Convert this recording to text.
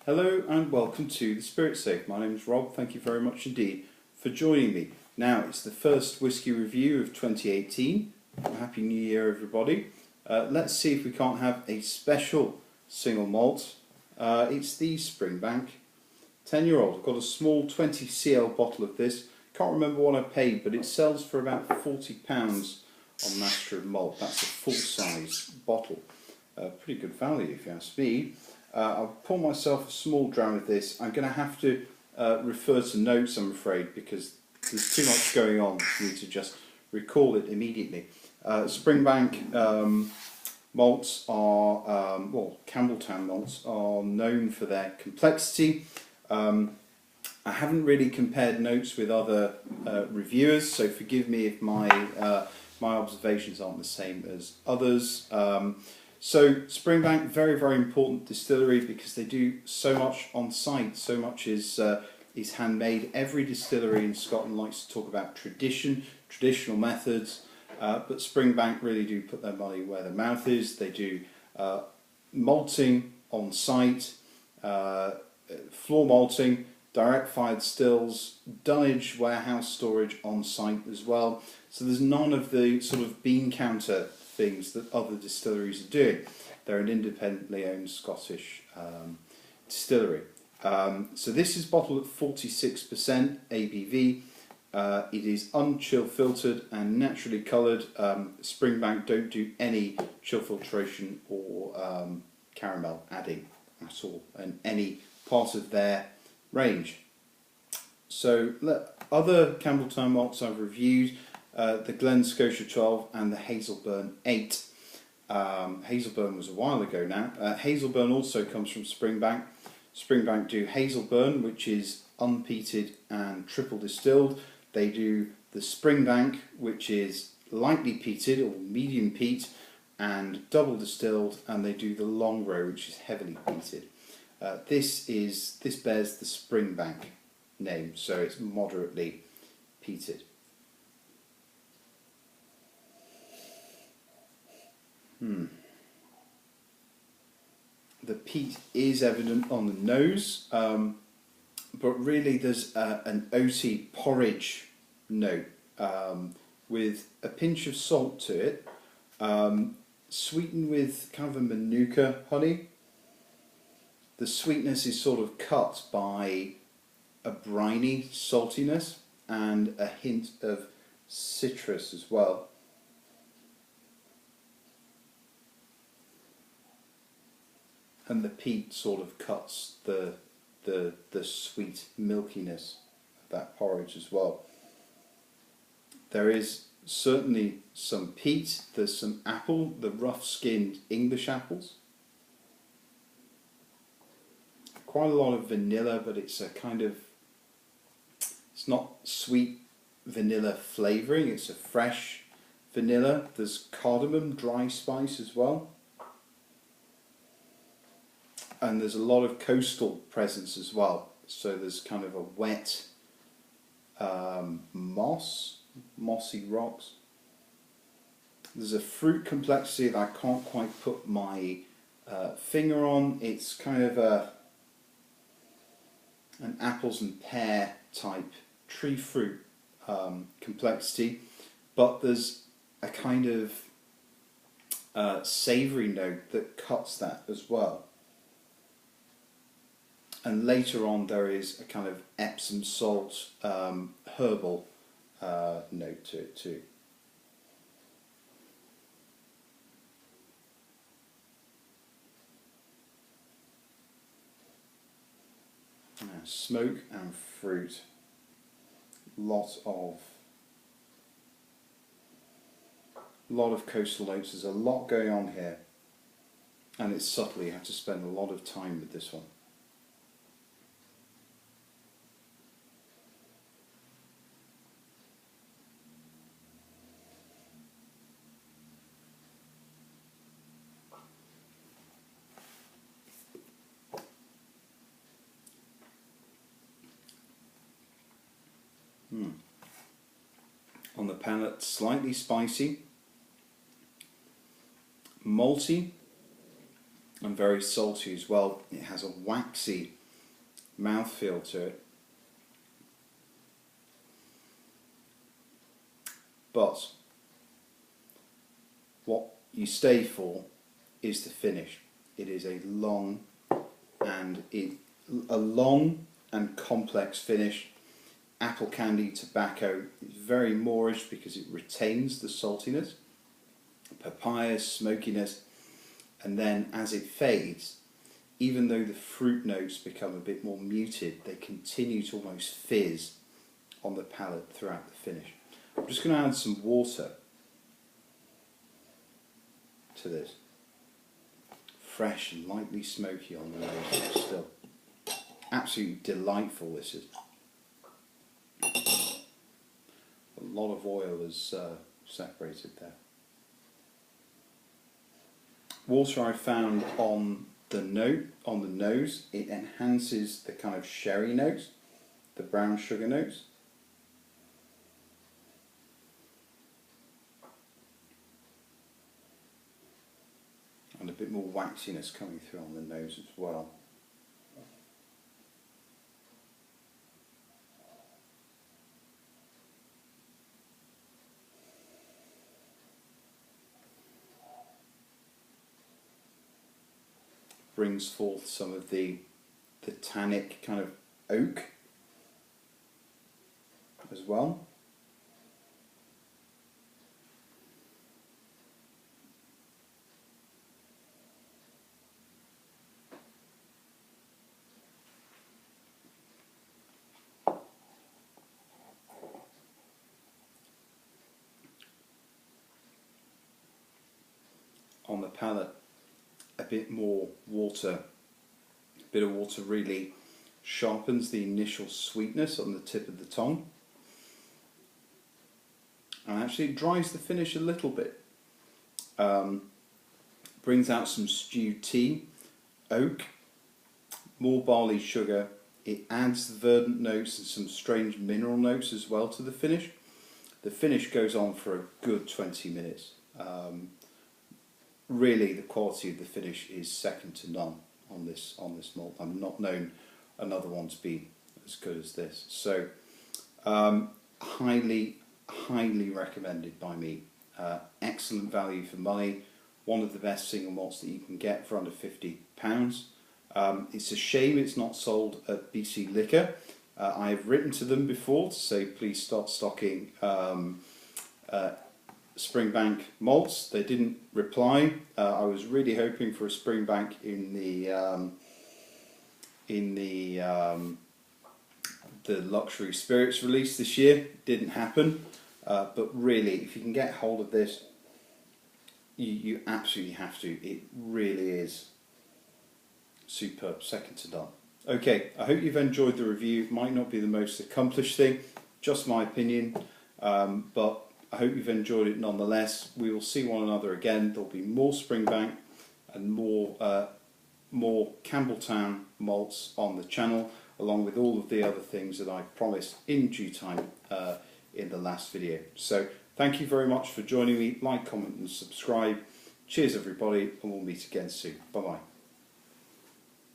Hello and welcome to The Spirit Safe. My name is Rob. Thank you very much indeed for joining me. Now, it's the first whisky review of 2018. Happy New Year, everybody. Let's see if we can't have a special single malt. It's the Springbank 10-year-old. I've got a small 20cl bottle of this. Can't remember what I paid, but it sells for about £40 on Master of Malt. That's a full-size bottle. Pretty good value if you ask me. I'll pour myself a small dram of this. I'm going to have to refer to notes, I'm afraid, because there's too much going on for me to just recall it immediately. Springbank malts are, Campbelltown malts are known for their complexity. I haven't really compared notes with other reviewers, so forgive me if my observations aren't the same as others. So Springbank, very, very important distillery because they do so much on site. So much is handmade. Every distillery in Scotland likes to talk about traditional methods, but Springbank really do put their money where their mouth is. They do malting on site, floor malting, direct fired stills, dunnage warehouse storage on site as well. So there's none of the sort of bean counter things that other distilleries are doing. They're an independently owned Scottish distillery. So this is bottled at 46% ABV. It is unchill filtered and naturally coloured. Springbank don't do any chill filtration or caramel adding at all in any part of their range. So other Campbelltown malts I've reviewed, the Glen Scotia 12 and the Hazelburn 8. Hazelburn was a while ago now. Hazelburn also comes from Springbank. Springbank do Hazelburn, which is unpeated and triple distilled. They do the Springbank, which is lightly peated or medium peat and double distilled, and they do the Longrow, which is heavily peated. This bears the Springbank name, so it's moderately peated. The peat is evident on the nose, but really there's an oaty porridge note with a pinch of salt to it, sweetened with kind of a manuka honey. The sweetness is sort of cut by a briny saltiness and a hint of citrus as well. And the peat sort of cuts the sweet milkiness of that porridge as well. There is certainly some peat, there's some apple, the rough-skinned English apples. Quite a lot of vanilla, but it's not sweet vanilla flavouring, it's a fresh vanilla. There's cardamom, dry spice as well. And there's a lot of coastal presence as well. So there's kind of a wet mossy rocks. There's a fruit complexity that I can't quite put my finger on. It's kind of an apples and pear type tree fruit complexity, but there's a kind of savoury note that cuts that as well. And later on there is a kind of Epsom salt herbal note to it too. Now, smoke and fruit. Lot of coastal notes. There's a lot going on here, and it's subtle. You have to spend a lot of time with this one. On the palate, slightly spicy, malty, and very salty as well. It has a waxy mouthfeel to it. But what you stay for is the finish. It is a long and complex finish. Apple candy tobacco is very moorish because it retains the saltiness. Papaya smokiness, and then as it fades, even though the fruit notes become a bit more muted, they continue to almost fizz on the palate throughout the finish. I'm just going to add some water to this. Fresh and lightly smoky on the nose still. Absolutely delightful this is. A lot of oil is separated there. Water I found on the nose, it enhances the kind of sherry notes, the brown sugar notes. And a bit more waxiness coming through on the nose as well. Brings forth some of the tannic kind of oak as well. On the palate, a bit more water, a bit of water really sharpens the initial sweetness on the tip of the tongue, and actually it dries the finish a little bit. Brings out some stewed tea, oak, more barley sugar. It adds the verdant notes and some strange mineral notes as well to the finish. The finish goes on for a good 20 minutes. Really, the quality of the finish is second to none on this malt. I've not known another one to be as good as this. So, highly recommended by me. Excellent value for money. One of the best single malts that you can get for under £50. It's a shame it's not sold at BC Liquor. I have written to them before to say please start stocking Springbank malts. They didn't reply. I was really hoping for a Springbank in the luxury spirits release this year. Didn't happen. But really, if you can get hold of this, you absolutely have to. It really is superb, second to none. Okay, I hope you've enjoyed the review. It might not be the most accomplished thing, just my opinion, but I hope you've enjoyed it nonetheless. We will see one another again. There'll be more Springbank and more Campbelltown malts on the channel, along with all of the other things that I promised in due time in the last video. So thank you very much for joining me. Like, comment and subscribe. Cheers everybody, and we'll meet again soon. Bye bye.